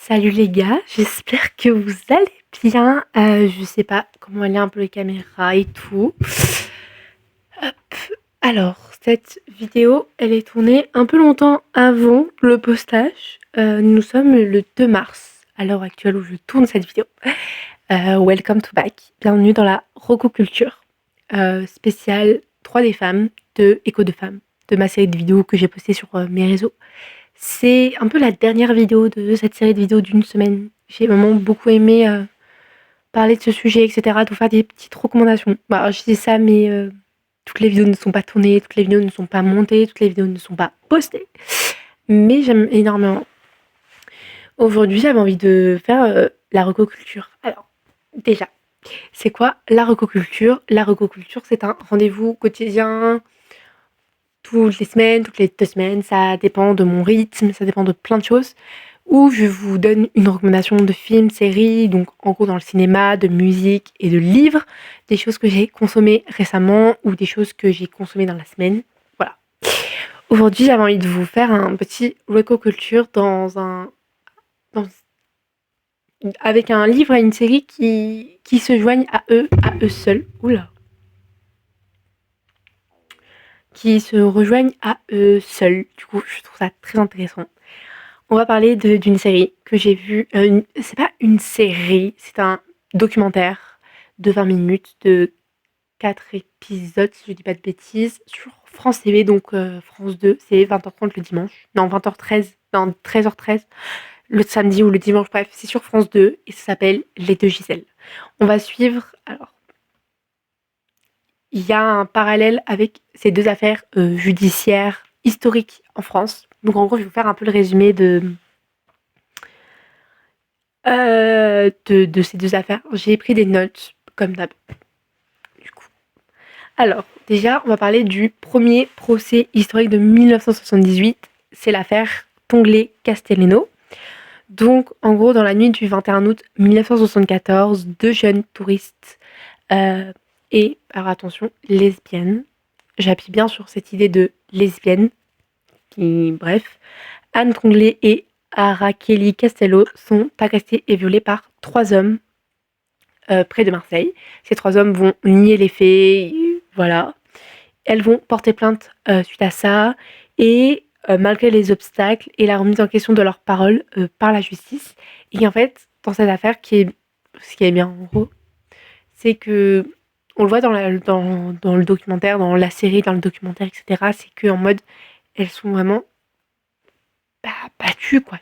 Salut les gars, j'espère que vous allez bien. Je sais pas comment aller un peu les caméras et tout. Hop. Alors, cette vidéo, elle est tournée un peu longtemps avant le postage. Nous sommes le 2 mars, à l'heure actuelle où je tourne cette vidéo. Welcome to back. Bienvenue dans la rococulture spéciale 3 des femmes de Écho de femmes, de ma série de vidéos que j'ai postée sur mes réseaux. C'est un peu la dernière vidéo de cette série de vidéos d'une semaine. J'ai vraiment beaucoup aimé parler de ce sujet, etc. De vous faire des petites recommandations. Bah, je dis ça, mais toutes les vidéos ne sont pas tournées, toutes les vidéos ne sont pas montées, toutes les vidéos ne sont pas postées. Mais j'aime énormément. Aujourd'hui, j'avais envie de faire la recoculture. Alors, déjà, c'est quoi la recoculture? La recoculture, c'est un rendez-vous quotidien toutes les semaines, toutes les 2 semaines. Ça dépend de mon rythme, ça dépend de plein de choses. Où je vous donne une recommandation de films, séries, donc en gros dans le cinéma, de musique et de livres, des choses que j'ai consommées récemment ou des choses que j'ai consommées dans la semaine. Voilà. Aujourd'hui, j'avais envie de vous faire un petit recoculture avec un livre et une série qui se joignent à eux seuls. Oula. Qui se rejoignent à eux seuls. Du coup, je trouve ça très intéressant. On va parler d'une série que j'ai vue. C'est pas une série, c'est un documentaire de 20 minutes, de 4 épisodes, si je dis pas de bêtises, sur France TV, donc France 2. C'est 20h30 le dimanche. Non, 20h13, non, 13h13 le samedi ou le dimanche, bref, c'est sur France 2 et ça s'appelle Les Deux Gisèle. On va suivre. Alors, il y a un parallèle avec ces deux affaires judiciaires historiques en France. Donc en gros, je vais vous faire un peu le résumé de ces deux affaires. J'ai pris des notes, comme d'hab. Du coup. Alors, déjà, on va parler du premier procès historique de 1978. C'est l'affaire Tonglet-Castelleno. Donc, en gros, dans la nuit du 21 août 1974, deux jeunes touristes et, alors attention, lesbiennes. J'appuie bien sur cette idée de lesbienne. Qui, bref, Anne Tonglet et Araceli Castello sont agressés et violés par 3 hommes près de Marseille. Ces 3 hommes vont nier les faits, voilà. Elles vont porter plainte suite à ça et malgré les obstacles et la remise en question de leurs paroles par la justice. Et en fait, dans cette affaire, ce qui est bien en gros, c'est que on le voit dans le documentaire, dans la série, dans le documentaire, etc. C'est qu'en mode, elles sont vraiment battues, quoi.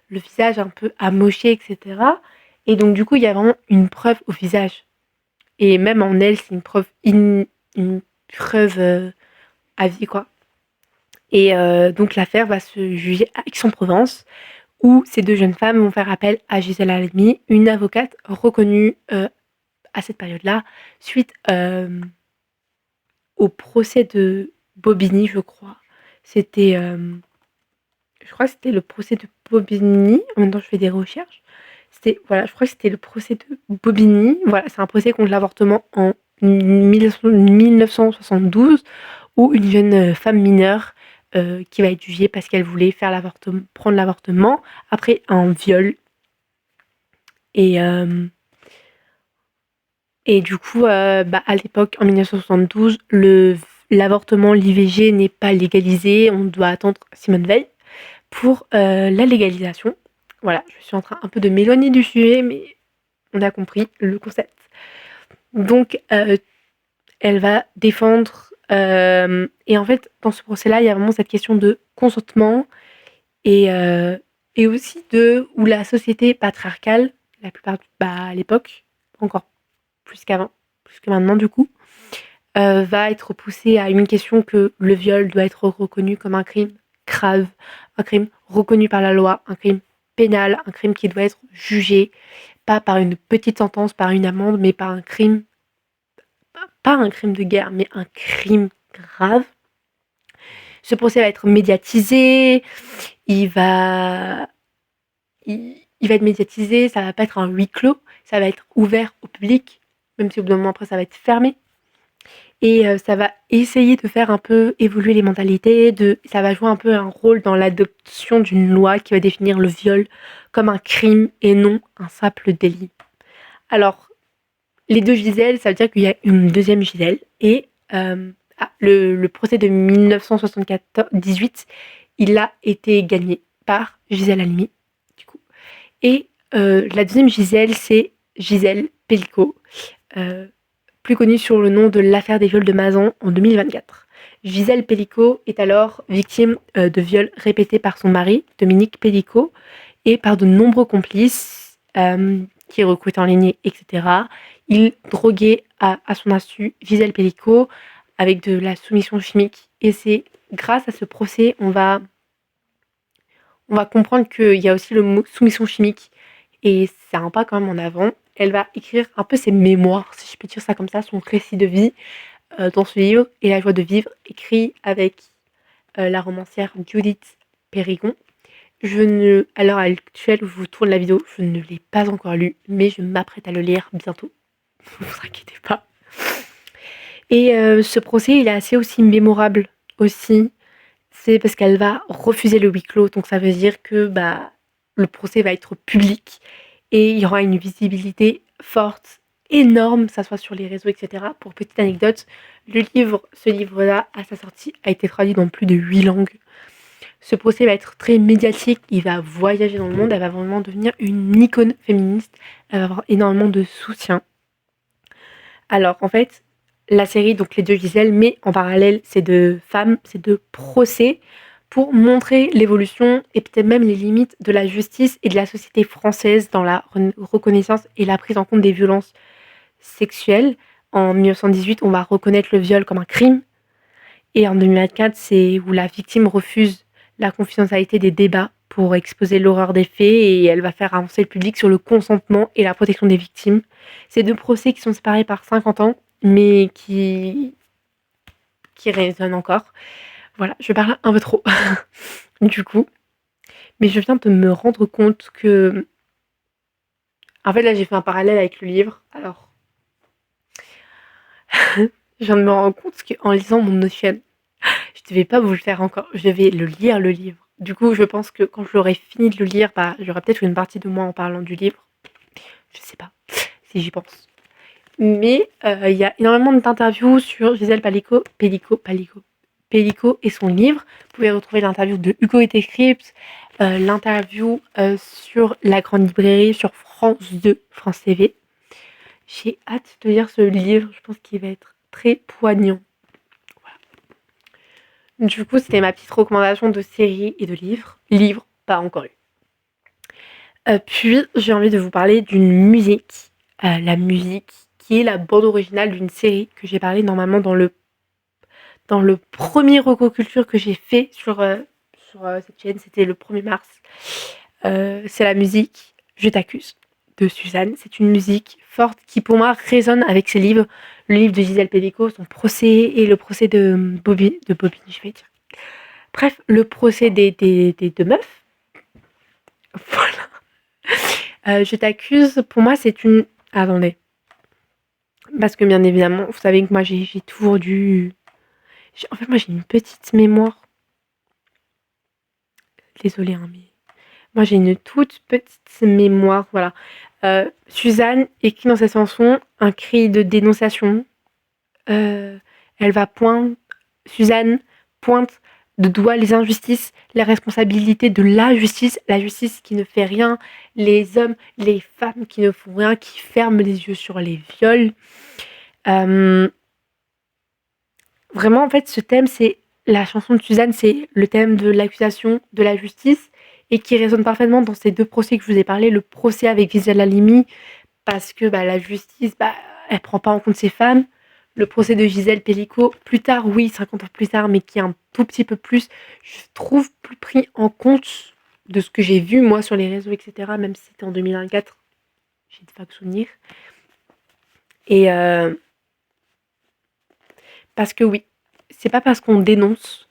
Le visage un peu amoché, etc. Et donc, du coup, il y a vraiment une preuve au visage. Et même en elle, c'est une preuve à vie, quoi. Et donc, l'affaire va se juger à Aix-en-Provence, où ces deux jeunes femmes vont faire appel à Gisèle Halimi, une avocate reconnue à cette période-là, suite au procès de Bobigny, je crois. Je crois que c'était le procès de Bobigny. En même temps, je fais des recherches. Je crois que c'était le procès de Bobigny. Voilà, c'est un procès contre l'avortement en 1972 où une jeune femme mineure qui va être jugée parce qu'elle voulait prendre l'avortement après un viol. Et, du coup, à l'époque, en 1972, l'avortement, l'IVG n'est pas légalisé. On doit attendre Simone Veil pour la légalisation. Voilà, je suis en train un peu de m'éloigner du sujet, mais on a compris le concept. Donc, elle va défendre... et en fait, dans ce procès-là, il y a vraiment cette question de consentement et aussi où la société patriarcale, la plupart à l'époque, encore plus qu'avant, plus que maintenant du coup, va être poussée à une question que le viol doit être reconnu comme un crime grave, un crime reconnu par la loi, un crime pénal, un crime qui doit être jugé, pas par une petite sentence, par une amende, mais par un crime, pas un crime de guerre, mais un crime grave. Ce procès va être médiatisé, il va être médiatisé, ça va pas être un huis clos, ça va être ouvert au public, même si au bout d'un moment après ça va être fermé. et ça va essayer de faire un peu évoluer les mentalités, ça va jouer un peu un rôle dans l'adoption d'une loi qui va définir le viol comme un crime et non un simple délit. Alors, les 2 Gisèle, ça veut dire qu'il y a une deuxième Gisèle et le procès de 1978, il a été gagné par Gisèle Halimi, du coup. Et la deuxième Gisèle, c'est Gisèle Pelicot, plus connue sur le nom de l'affaire des viols de Mazan en 2024. Gisèle Pelicot est alors victime de viols répétés par son mari, Dominique Pelicot, et par de nombreux complices qui recrutaient en ligne, etc. Il droguait à son insu Gisèle Pelicot avec de la soumission chimique. Et c'est grâce à ce procès, on va comprendre qu'il y a aussi le mot soumission chimique. Et c'est un pas quand même en avant. Elle va écrire un peu ses mémoires, si je peux dire ça comme ça, son récit de vie dans ce livre. Et la joie de vivre, écrit avec la romancière Judith Périgon. À l'heure actuelle où je vous tourne la vidéo, je ne l'ai pas encore lu, mais je m'apprête à le lire bientôt. Ne vous inquiétez pas. Et ce procès, il est assez aussi mémorable aussi. C'est parce qu'elle va refuser le huis clos, donc ça veut dire que le procès va être public et il y aura une visibilité forte, énorme, que ça soit sur les réseaux, etc. Pour petite anecdote, ce livre-là, à sa sortie, a été traduit dans plus de 8 langues. Ce procès va être très médiatique, il va voyager dans le monde, elle va vraiment devenir une icône féministe, elle va avoir énormément de soutien. Alors en fait, la série, donc les 2 Gisèle, mais en parallèle ces 2 femmes, ces 2 procès, pour montrer l'évolution et peut-être même les limites de la justice et de la société française dans la reconnaissance et la prise en compte des violences sexuelles. En 1918, on va reconnaître le viol comme un crime. Et en 2024, c'est où la victime refuse la confidentialité des débats pour exposer l'horreur des faits et elle va faire avancer le public sur le consentement et la protection des victimes. Ces 2 procès qui sont séparés par 50 ans, mais qui résonnent encore. Voilà, je parle un peu trop, du coup. Mais je viens de me rendre compte que... En fait, là, j'ai fait un parallèle avec le livre. Alors, je viens de me rendre compte qu'en lisant mon Notion, je devais pas vous le faire encore. Je devais le lire, le livre. Du coup, je pense que quand j'aurai fini de le lire, j'aurai peut-être une partie de moi en parlant du livre. Je sais pas si j'y pense. Mais il y a énormément d'interviews sur Gisèle Pelicot et son livre. Vous pouvez retrouver l'interview de Hugo et Scripps, l'interview sur La Grande Librairie, sur France 2, France TV. J'ai hâte de lire ce livre, je pense qu'il va être très poignant. Voilà. Du coup, c'était ma petite recommandation de séries et de livres. Livres, pas encore lu. Puis, j'ai envie de vous parler d'une musique. La musique qui est la bande originale d'une série que j'ai parlé normalement dans le premier Recoculture que j'ai fait sur cette chaîne, c'était le 1er mars. C'est la musique Je t'accuse de Suzanne. C'est une musique forte qui pour moi résonne avec ses livres. Le livre de Gisèle Pelicot, son procès et le procès de Bobine, je vais dire. Bref, le procès des 2 meufs. Voilà. Je t'accuse, pour moi c'est une... Attendez. Parce que bien évidemment, vous savez que moi j'ai toujours dû... En fait, moi j'ai une petite mémoire. Désolée, hein, mais... Moi j'ai une toute petite mémoire, voilà. Suzanne écrit dans sa chanson un cri de dénonciation. Suzanne pointe de doigt les injustices, les responsabilités de la justice qui ne fait rien, les hommes, les femmes qui ne font rien, qui ferment les yeux sur les viols. Vraiment, en fait, ce thème, c'est la chanson de Suzanne, c'est le thème de l'accusation, de la justice, et qui résonne parfaitement dans ces 2 procès que je vous ai parlé. Le procès avec Gisèle Halimi, parce que la justice, elle prend pas en compte ces femmes. Le procès de Gisèle Pelicot, plus tard, oui, 50 ans plus tard, mais qui est un tout petit peu plus, je trouve, plus pris en compte de ce que j'ai vu, moi, sur les réseaux, etc., même si c'était en 2024. J'ai de vagues souvenirs. Et parce que oui, c'est pas parce qu'on dénonce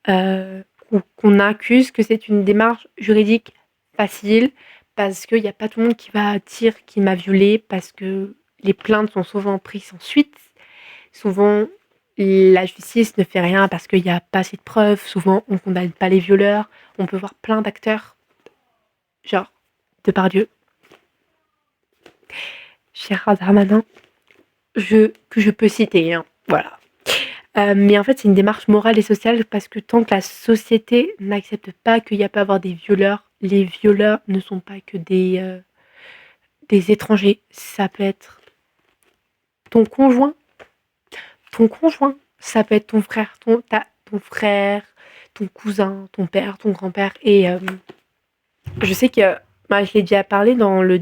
ou qu'on accuse que c'est une démarche juridique facile, parce qu'il n'y a pas tout le monde qui va dire qu'il m'a violée, parce que les plaintes sont souvent prises ensuite. Souvent, la justice ne fait rien parce qu'il y a pas assez de preuves. Souvent, on condamne pas les violeurs. On peut voir plein d'acteurs, genre Depardieu, Gérard Darmanin, que je peux citer, hein, voilà. Mais en fait, c'est une démarche morale et sociale parce que tant que la société n'accepte pas qu'il y a pas à avoir des violeurs, les violeurs ne sont pas que des étrangers. Ça peut être ton conjoint, ça peut être ton frère, ton frère, ton cousin, ton père, ton grand-père. Et je sais que je l'ai déjà parlé euh, dans le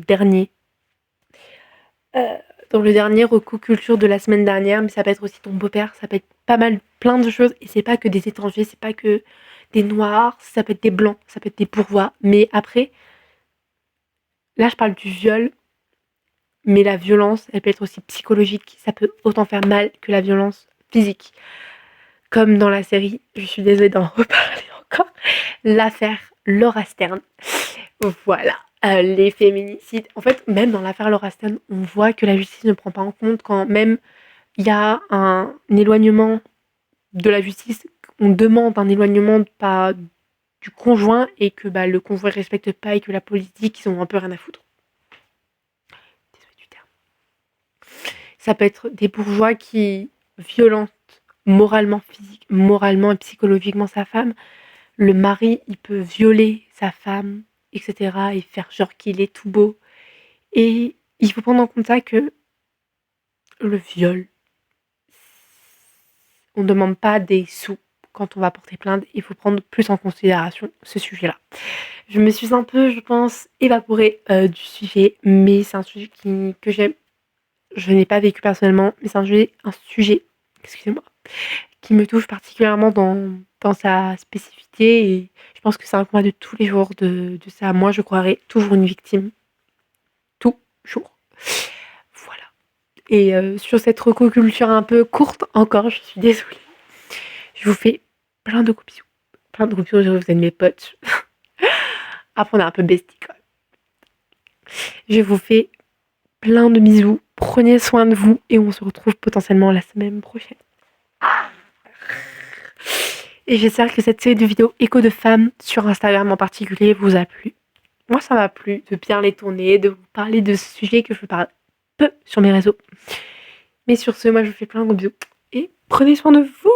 dernier Reco Culture de la semaine dernière, mais ça peut être aussi ton beau-père, ça peut être pas mal, plein de choses. Et c'est pas que des étrangers, c'est pas que des noirs, ça peut être des blancs, ça peut être des bourgeois. Mais après, là, je parle du viol, mais la violence, elle peut être aussi psychologique. Ça peut autant faire mal que la violence physique. Comme dans la série, je suis désolée d'en reparler encore, l'affaire Laura Stern. Voilà, les féminicides. En fait, même dans l'affaire Laura Stern, on voit que la justice ne prend pas en compte quand même il y a un éloignement de la justice, on demande un éloignement pas du conjoint et que le conjoint ne respecte pas et que la police dit qu'ils ont un peu rien à foutre. Désolée du terme. Ça peut être des bourgeois qui violentent moralement et psychologiquement sa femme. Le mari, il peut violer sa femme, etc. et faire genre qu'il est tout beau. Et il faut prendre en compte ça que le viol, on ne demande pas des sous quand on va porter plainte. Il faut prendre plus en considération ce sujet-là. Je me suis un peu, je pense, évaporée du sujet, mais c'est un sujet que j'aime. Je n'ai pas vécu personnellement, mais c'est un sujet, excusez-moi, qui me touche particulièrement dans sa spécificité. Et je pense que c'est un combat de tous les jours de ça. Moi, je croirais toujours une victime. Toujours. Voilà. Et sur cette recoculture un peu courte encore, je suis désolée. Je vous fais plein de gros bisous. Plein de gros bisous, vous êtes mes potes. Après, on est un peu besties quand même. Je vous fais plein de bisous. Prenez soin de vous et on se retrouve potentiellement la semaine prochaine. Et j'espère que cette série de vidéos écho de femmes sur Instagram en particulier vous a plu. Moi, ça m'a plu de bien les tourner, de vous parler de ce sujet que je parle peu sur mes réseaux. Mais sur ce, moi, je vous fais plein de gros bisous et prenez soin de vous.